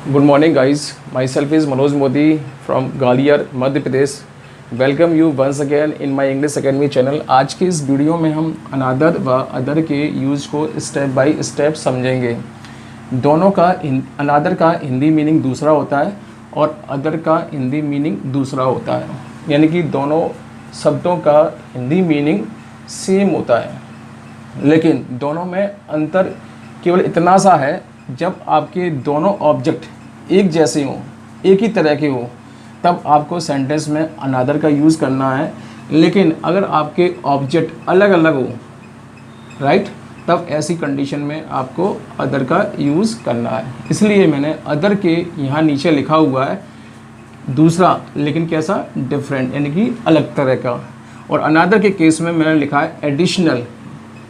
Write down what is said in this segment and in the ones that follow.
Good morning, guys. Myself is Manoj Modi from Gwalior, Madhya Pradesh. Welcome you once again in my English academy channel. आज की इस video में हम अनादर व other के यूज़ को स्टेप बाय स्टेप समझेंगे. दोनों का अनादर का हिंदी मीनिंग दूसरा होता है और अदर का हिंदी मीनिंग दूसरा होता है. यानी कि दोनों शब्दों का हिंदी मीनिंग सेम होता है, लेकिन दोनों में अंतर केवल इतना सा है, जब आपके दोनों ऑब्जेक्ट एक जैसे हों, एक ही तरह के हों, तब आपको सेंटेंस में अनादर का यूज़ करना है. लेकिन अगर आपके ऑब्जेक्ट अलग अलग हो, राइट, तब ऐसी कंडीशन में आपको अदर का यूज़ करना है. इसलिए मैंने अदर के यहाँ नीचे लिखा हुआ है दूसरा, लेकिन कैसा, डिफरेंट, यानी कि अलग तरह का. और अनादर के केस में मैंने लिखा है एडिशनल.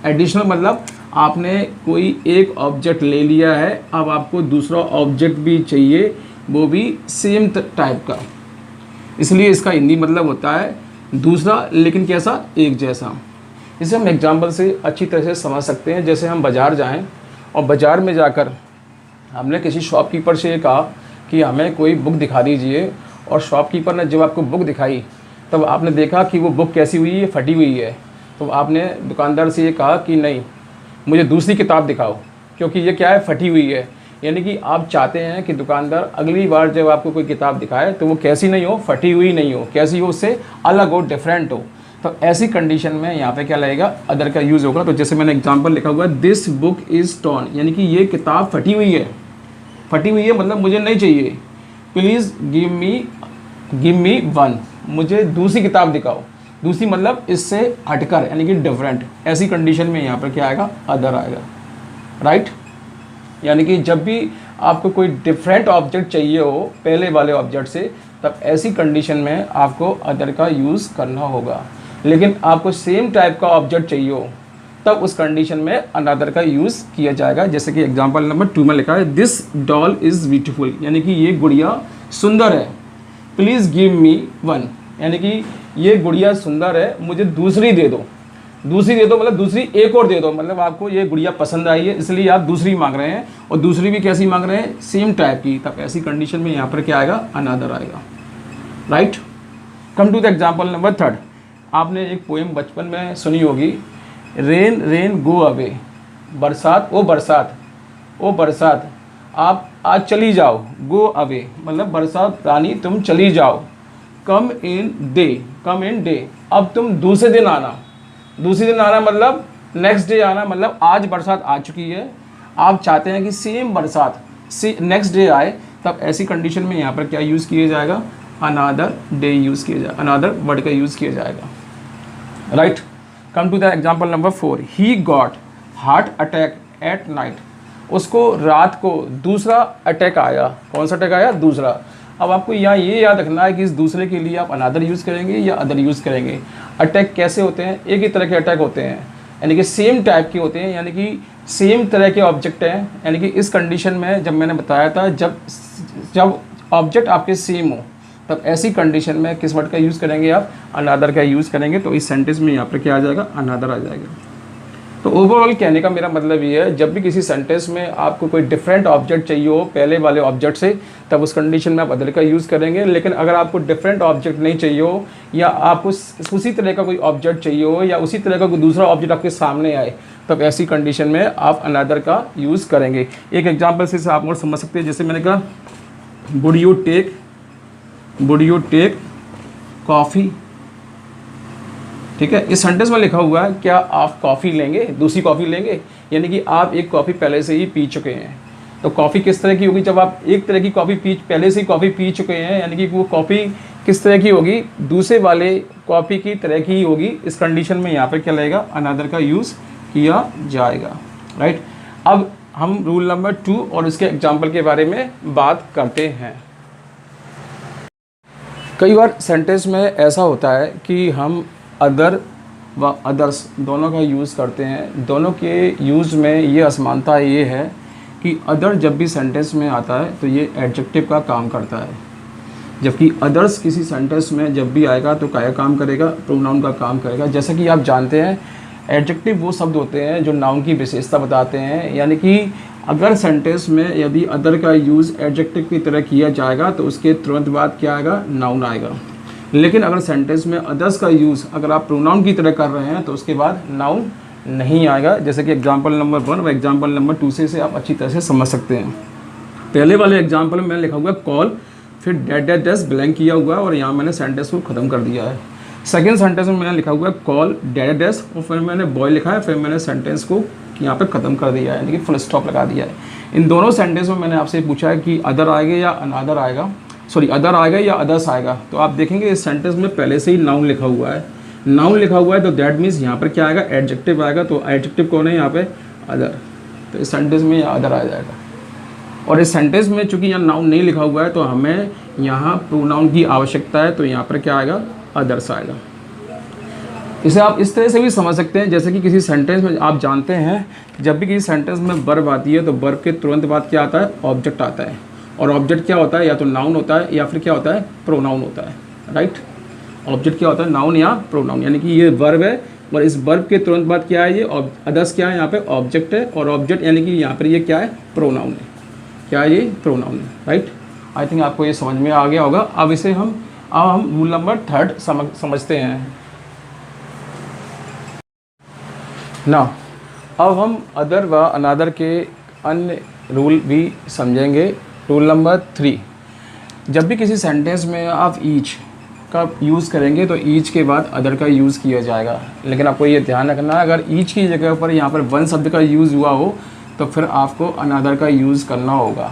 एडिशनल मतलब आपने कोई एक ऑब्जेक्ट ले लिया है, अब आपको दूसरा ऑब्जेक्ट भी चाहिए, वो भी सेम टाइप का. इसलिए इसका हिंदी मतलब होता है दूसरा, लेकिन कैसा, एक जैसा. इसे हम एग्जाम्पल से अच्छी तरह से समझ सकते हैं. जैसे हम बाज़ार जाएं और बाज़ार में जाकर हमने किसी शॉपकीपर से कहा कि हमें कोई बुक दिखा दीजिए, और शॉपकीपर ने जब आपको बुक दिखाई तब आपने देखा कि वो बुक कैसी हुई है, फटी हुई है. तो आपने दुकानदार से ये कहा कि नहीं, मुझे दूसरी किताब दिखाओ, क्योंकि ये क्या है, फटी हुई है. यानी कि आप चाहते हैं कि दुकानदार अगली बार जब आपको कोई किताब दिखाए तो वो कैसी नहीं हो, फटी हुई नहीं हो, कैसी हो, उससे अलग हो, डिफरेंट हो. तो ऐसी कंडीशन में यहाँ पे क्या लगेगा, अदर का यूज़ होगा. तो जैसे मैंने एग्जांपल लिखा हुआ है, दिस बुक इज़ टॉर्न, यानी कि ये किताब फटी हुई है. फटी हुई है मतलब मुझे नहीं चाहिए. प्लीज़ गिव मी वन, मुझे दूसरी किताब दिखाओ. दूसरी मतलब इससे हटकर, यानी कि डिफरेंट. ऐसी कंडीशन में यहाँ पर क्या आएगा, अदर आएगा, राइट. यानी कि जब भी आपको कोई डिफरेंट ऑब्जेक्ट चाहिए हो पहले वाले ऑब्जेक्ट से, तब ऐसी कंडीशन में आपको अदर का यूज़ करना होगा. लेकिन आपको सेम टाइप का ऑब्जेक्ट चाहिए हो, तब उस कंडीशन में अनदर का यूज़ किया जाएगा. जैसे कि एग्जांपल नंबर 2 में लिखा है, दिस डॉल इज़ ब्यूटीफुल, यानी कि ये गुड़िया सुंदर है. प्लीज़ गिव मी वन, यानी कि ये गुड़िया सुंदर है, मुझे दूसरी दे दो. दूसरी दे दो मतलब दूसरी एक और दे दो, मतलब आपको ये गुड़िया पसंद आई है, इसलिए आप दूसरी मांग रहे हैं, और दूसरी भी कैसी मांग रहे हैं, सेम टाइप की. तब ऐसी कंडीशन में यहाँ पर क्या आएगा, अनदर आएगा, right. Come to the example number 3. आपने एक पोएम बचपन में सुनी होगी, रेन रेन गो अवे, बरसात ओ बरसात, ओ बरसात आप आज चली जाओ. गो अवे मतलब बरसात रानी तुम चली जाओ. कम इन डे, अब तुम दूसरे दिन आना. दूसरे दिन आना मतलब नेक्स्ट डे आना, मतलब आज बरसात आ चुकी है, आप चाहते हैं कि सेम बरसात नेक्स्ट डे आए. तब ऐसी कंडीशन में यहाँ पर क्या यूज़ किया जाएगा, अनदर डे यूज़ किया जाएगा, अनदर वर्ड का यूज़ किया जाएगा, right. Come to the example number 4. He got heart attack at night, उसको रात को दूसरा अटैक आया. कौन सा अटैक आया, दूसरा. अब आपको यहाँ ये याद रखना है कि इस दूसरे के लिए आप अनदर यूज़ करेंगे या अदर यूज़ करेंगे. अटैक कैसे होते हैं, एक ही तरह के अटैक होते हैं, यानी कि सेम टाइप के होते हैं, यानी कि सेम तरह के ऑब्जेक्ट हैं. यानी कि इस कंडीशन में जब मैंने बताया था, जब ऑब्जेक्ट आपके सेम हो, तब ऐसी कंडीशन में किस वर्ड का यूज़ करेंगे, आप अनदर का यूज़ करेंगे. तो इस सेंटेंस में यहाँ पर क्या आ जाएगा, अनदर आ जाएगा. तो ओवरऑल कहने का मेरा मतलब ये है, जब भी किसी सेंटेंस में आपको कोई डिफरेंट ऑब्जेक्ट चाहिए हो पहले वाले ऑब्जेक्ट से, तब उस कंडीशन में आप अदर का यूज़ करेंगे. लेकिन अगर आपको डिफरेंट ऑब्जेक्ट नहीं चाहिए हो, या आपको उसी तरह का कोई ऑब्जेक्ट चाहिए हो, या उसी तरह का कोई दूसरा ऑब्जेक्ट आपके सामने आए, तब ऐसी कंडीशन में आप अनदर का यूज़ करेंगे. एक एग्जाम्पल से आप और समझ सकते हैं. जैसे मैंने कहा, वुड यू टेक कॉफ़ी, ठीक है. इस सेंटेंस में लिखा हुआ है, क्या आप कॉफ़ी लेंगे, दूसरी कॉफ़ी लेंगे, यानी कि आप एक कॉफ़ी पहले से ही पी चुके हैं. तो कॉफ़ी किस तरह की होगी, जब आप एक तरह की कॉफ़ी पहले से ही कॉफ़ी पी चुके हैं, यानी कि वो कॉफ़ी किस तरह की होगी, दूसरे वाले कॉफ़ी की तरह की ही होगी. इस कंडीशन में यहाँ पर क्या लगेगा, अनदर का यूज़ किया जाएगा, राइट. अब हम रूल नंबर 2 और इसके एग्जाम्पल के बारे में बात करते हैं. कई बार सेंटेंस में ऐसा होता है कि हम अदर व अदर्स दोनों का यूज़ करते हैं. दोनों के यूज़ में ये असमानता ये है कि अदर जब भी सेंटेंस में आता है तो ये एडजेक्टिव का काम करता है, जबकि अदर्स किसी सेंटेंस में जब भी आएगा तो क्या काम करेगा, प्रोनाउन का काम करेगा. जैसा कि आप जानते हैं, एडजेक्टिव वो शब्द होते हैं जो नाउन की विशेषता बताते हैं, यानी कि अगर सेंटेंस में यदि अदर का यूज़ एडजेक्टिव की तरह किया जाएगा तो उसके तुरंत बाद क्या आएगा, नाउन आएगा। लेकिन अगर सेंटेंस में अदर्स का यूज़ अगर आप प्रोनाउन की तरह कर रहे हैं तो उसके बाद नाउन नहीं आएगा। जैसे कि एग्जांपल नंबर 1 और एग्जांपल नंबर 2 से आप अच्छी तरह से समझ सकते हैं। पहले वाले एग्जांपल में मैंने लिखा हुआ है कॉल, फिर डैट डैट डैश ब्लैंक किया हुआ है और यहाँ मैंने सेंटेंस को ख़त्म कर दिया है। सेकेंड सेंटेंस में मैंने लिखा हुआ है कॉल डैट डैश और फिर मैंने बॉय लिखा है, फिर मैंने सेंटेंस को यहाँ पे ख़त्म कर दिया है, यानी कि फुल स्टॉप लगा दिया है। इन दोनों सेंटेंस में मैंने आपसे पूछा है कि अदर आएगा या अनदर आएगा, सॉरी अदर आएगा या अदर्स आएगा। तो आप देखेंगे इस सेंटेंस में पहले से ही नाउन लिखा हुआ है, नाउन लिखा हुआ है तो दैट मीन्स यहाँ पर क्या आएगा, एडजेक्टिव आएगा। तो एडजेक्टिव कौन है यहाँ पे, अदर। तो इस सेंटेंस में यहाँ अदर आ जाएगा। और इस सेंटेंस में चूंकि यहाँ नाउन नहीं लिखा हुआ है तो हमें यहाँ प्रोनाउन की आवश्यकता है, तो यहाँ पर क्या आएगा, अदर्स आएगा। इसे आप इस तरह से भी समझ सकते हैं जैसे कि किसी सेंटेंस में आप जानते हैं जब भी किसी सेंटेंस में वर्ब आती है तो वर्ब के तुरंत बाद क्या आता है, ऑब्जेक्ट आता है। और ऑब्जेक्ट क्या होता है, या तो नाउन होता है या फिर क्या होता है, प्रोनाउन होता है, राइट। ऑब्जेक्ट क्या होता है, नाउन या प्रोनाउन, यानी कि ये वर्ब है और इस वर्ब के तुरंत बाद क्या है, ये अदर्स क्या है, यहाँ पे ऑब्जेक्ट है। और ऑब्जेक्ट यानी कि यहाँ पर ये क्या है, प्रोनाउन है। क्या है, ये प्रोनाउन है, राइट। आई थिंक आपको ये समझ में आ गया होगा। अब इसे हम रूल नंबर 3 समझते हैं ना। अब हम अदर व अनादर के अन्य रूल भी समझेंगे। रूल नंबर 3, जब भी किसी सेंटेंस में आप ईच का यूज़ करेंगे तो ईच के बाद अदर का यूज़ किया जाएगा। लेकिन आपको ये ध्यान रखना है, अगर ईच की जगह पर यहाँ पर वन शब्द का यूज़ हुआ हो तो फिर आपको अनादर का यूज़ करना होगा।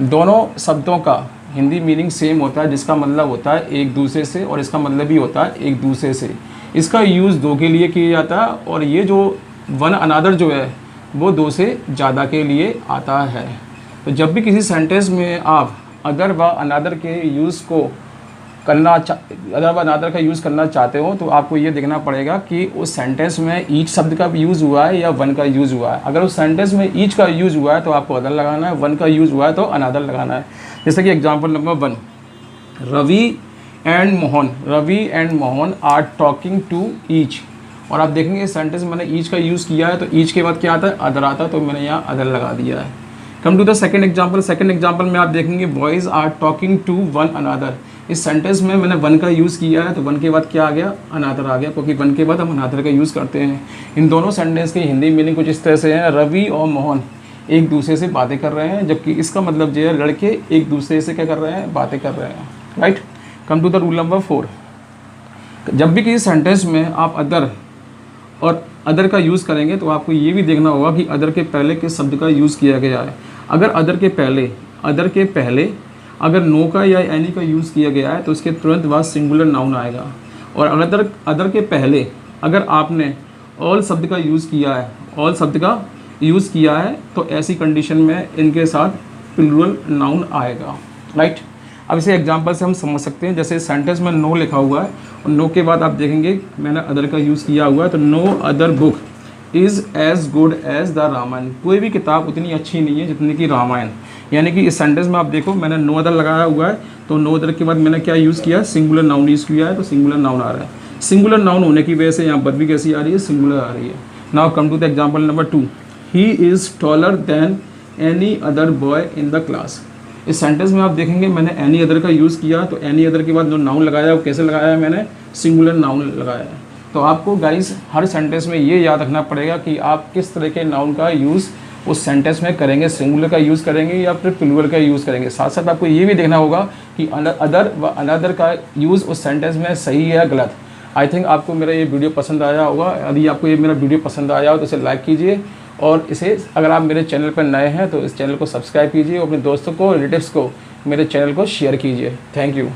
दोनों शब्दों का हिंदी मीनिंग सेम होता है, जिसका मतलब होता है एक दूसरे से, और इसका मतलब भी होता है एक दूसरे से। इसका यूज़ दो के लिए किया जाता है और ये जो वन अनादर जो है वो दो से ज़्यादा के लिए आता है। तो जब भी किसी सेंटेंस में आप अदर व अनादर के यूज़ को अदर व अनादर का यूज़ करना चाहते हो तो आपको ये देखना पड़ेगा कि उस सेंटेंस में ईच शब्द का यूज़ हुआ है या वन का यूज़ हुआ है। अगर उस सेंटेंस में ईच का यूज़ हुआ है तो आपको अदर लगाना है, वन का यूज़ हुआ है तो अनादर लगाना है। जैसे कि example number 1, Ravi and Mohan are talking to each. और आप देखेंगे इस सेंटेंस में मैंने ईच का यूज़ किया है तो ईच के बाद क्या आता है, अदर आता है, तो मैंने यहाँ अदर लगा दिया है। Come to the second example. Second example में आप देखेंगे boys are talking to one another. इस सेंटेंस में मैंने वन का यूज़ किया है तो वन के बाद क्या आ गया, अनादर आ गया, क्योंकि वन के बाद हम अनादर का यूज़ करते हैं। इन दोनों सेंटेंस की हिंदी मीनिंग कुछ इस तरह से है, रवि और मोहन एक दूसरे से बातें कर रहे हैं, जबकि इसका मतलब जो है लड़के एक दूसरे से क्या कर रहे हैं, बातें कर रहे हैं, right. Come to the rule number 4, जब भी किसी सेंटेंस में आप अदर और अदर का यूज़ करेंगे तो आपको ये भी देखना होगा कि अदर के पहले किस शब्द का यूज़ किया गया है। अगर अदर के पहले अगर नो का या एनी का यूज़ किया गया है तो उसके तुरंत बाद सिंगुलर नाउन आएगा। और अदर के पहले अगर आपने ऑल शब्द का यूज़ किया है तो ऐसी कंडीशन में इनके साथ प्लूरल नाउन आएगा, राइट। अब इसे एग्जांपल से हम समझ सकते हैं। जैसे सेंटेंस में नो लिखा हुआ है और नो के बाद आप देखेंगे मैंने अदर का यूज़ किया हुआ है, तो no other book is as good as the Ramayana. कोई भी किताब उतनी अच्छी नहीं है जितनी कि रामायण। यानी कि इस सेंटेंस में आप देखो मैंने नो अदर लगाया हुआ है, तो नो अदर के बाद मैंने क्या यूज़ किया, सिंगुलर नाउन यूज़ किया है, तो सिंगुलर नाउन आ रहा है। सिंगुलर नाउन होने की वजह से यहाँ पर भी कैसी आ रही है, सिंगुलर आ रही है। Now come to the example number 2, he is taller than any other boy in the class. इस सेंटेंस में आप देखेंगे मैंने एनी अदर का यूज़ किया, तो एनी अदर के बाद जो नाउन लगाया वो कैसे लगाया है, मैंने सिंगुलर नाउन लगाया है। तो आपको गाइस हर सेंटेंस में ये याद रखना पड़ेगा कि आप किस तरह के नाउन का यूज़ उस सेंटेंस में करेंगे, सिंगुलर का यूज़ करेंगे या फिर प्लूरल का यूज़ करेंगे। साथ साथ आपको ये भी देखना होगा कि अदर व अनदर का यूज़ उस सेंटेंस में सही है या गलत। आई थिंक आपको मेरा ये वीडियो पसंद आया होगा। यदि आपको ये मेरा वीडियो पसंद आया हो तो इसे लाइक कीजिए, और इसे अगर आप मेरे चैनल पर नए हैं तो इस चैनल को सब्सक्राइब कीजिए और अपने दोस्तों को, रिलेटिव्स को मेरे चैनल को शेयर कीजिए। Thank you.